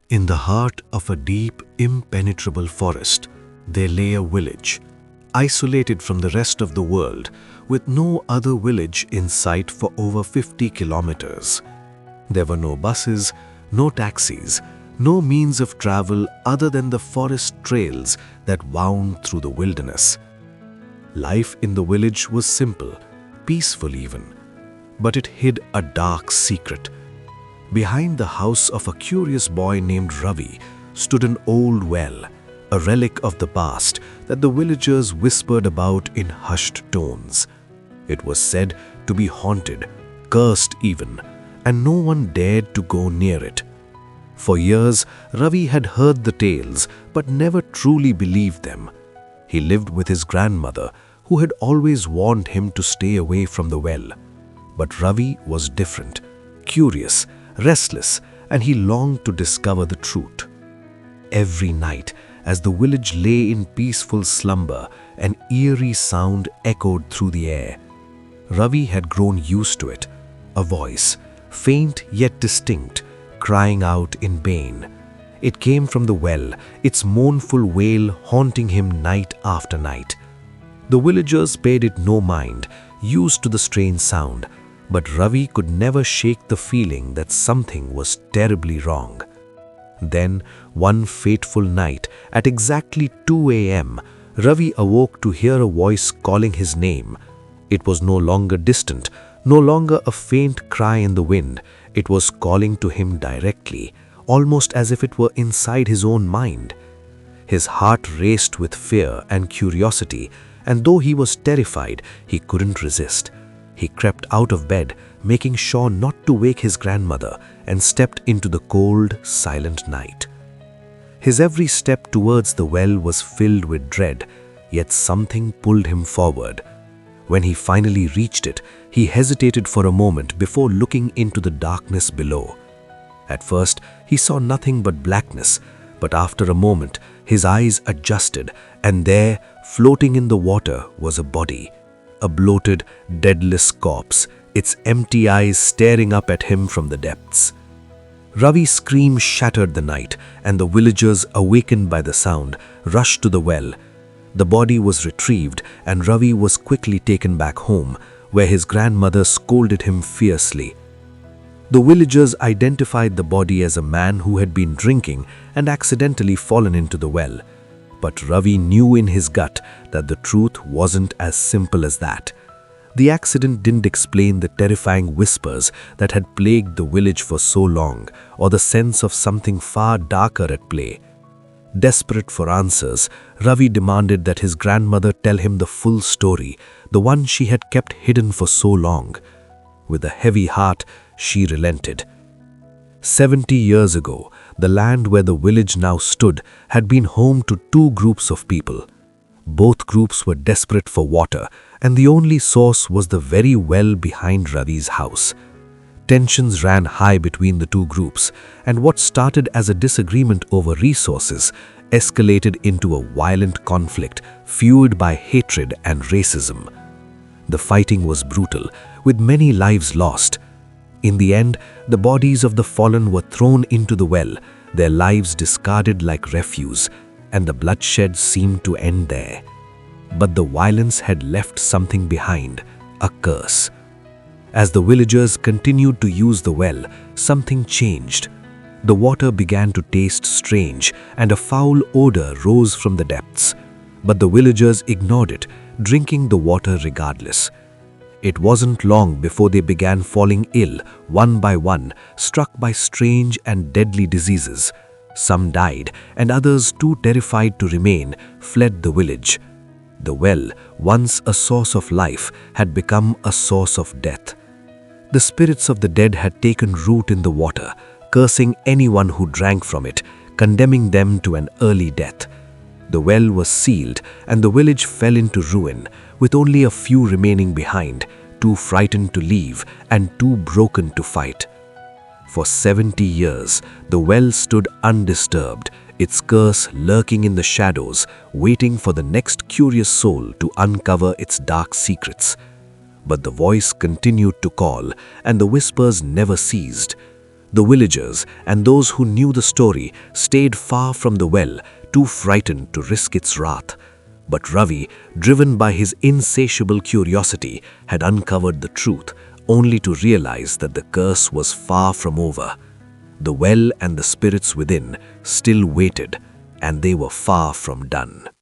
In the heart of a deep, impenetrable forest, there lay a village, isolated from the rest of the world, with no other village in sight for over 50 kilometers. There were no buses, no taxis, no means of travel other than the forest trails that wound through the wilderness. Life in the village was simple, peaceful even, but it hid a dark secret. Behind the house of a curious boy named Ravi stood an old well, a relic of the past that the villagers whispered about in hushed tones. It was said to be haunted, cursed even, and no one dared to go near it. For years, Ravi had heard the tales but never truly believed them. He lived with his grandmother, who had always warned him to stay away from the well. But Ravi was different, curious, restless, and he longed to discover the truth. Every night, as the village lay in peaceful slumber, an eerie sound echoed through the air. Ravi had grown used to it, a voice, faint yet distinct, crying out in pain. It came from the well, its mournful wail haunting him night after night. The villagers paid it no mind, used to the strange sound, but Ravi could never shake the feeling that something was terribly wrong. Then, one fateful night, at exactly 2 a.m., Ravi awoke to hear a voice calling his name. It was no longer distant, no longer a faint cry in the wind. It was calling to him directly, almost as if it were inside his own mind. His heart raced with fear and curiosity, and though he was terrified, he couldn't resist. He crept out of bed, making sure not to wake his grandmother, and stepped into the cold, silent night. His every step towards the well was filled with dread, yet something pulled him forward. When he finally reached it, he hesitated for a moment before looking into the darkness below. At first, he saw nothing but blackness, but after a moment, his eyes adjusted, and there, floating in the water, was a body. A bloated, deadless corpse, its empty eyes staring up at him from the depths. Ravi's scream shattered the night, and the villagers, awakened by the sound, rushed to the well. The body was retrieved, and Ravi was quickly taken back home, where his grandmother scolded him fiercely. The villagers identified the body as a man who had been drinking and accidentally fallen into the well. But Ravi knew in his gut that the truth wasn't as simple as that. The accident didn't explain the terrifying whispers that had plagued the village for so long, or the sense of something far darker at play. Desperate for answers, Ravi demanded that his grandmother tell him the full story, the one she had kept hidden for so long. With a heavy heart, she relented. 70 years ago, the land where the village now stood had been home to two groups of people. Both groups were desperate for water, and the only source was the very well behind Ravi's house. Tensions ran high between the two groups, and what started as a disagreement over resources escalated into a violent conflict fueled by hatred and racism. The fighting was brutal, with many lives lost. In the end, the bodies of the fallen were thrown into the well, their lives discarded like refuse, and the bloodshed seemed to end there. But the violence had left something behind, a curse. As the villagers continued to use the well, something changed. The water began to taste strange, and a foul odor rose from the depths. But the villagers ignored it, drinking the water regardless. It wasn't long before they began falling ill, one by one, struck by strange and deadly diseases. Some died, and others, too terrified to remain, fled the village. The well, once a source of life, had become a source of death. The spirits of the dead had taken root in the water, cursing anyone who drank from it, condemning them to an early death. The well was sealed, and the village fell into ruin, with only a few remaining behind, too frightened to leave and too broken to fight. For 70 years, the well stood undisturbed, its curse lurking in the shadows, waiting for the next curious soul to uncover its dark secrets. But the voice continued to call, and the whispers never ceased. The villagers and those who knew the story stayed far from the well, too frightened to risk its wrath. But Ravi, driven by his insatiable curiosity, had uncovered the truth, only to realize that the curse was far from over. The well and the spirits within still waited, and they were far from done.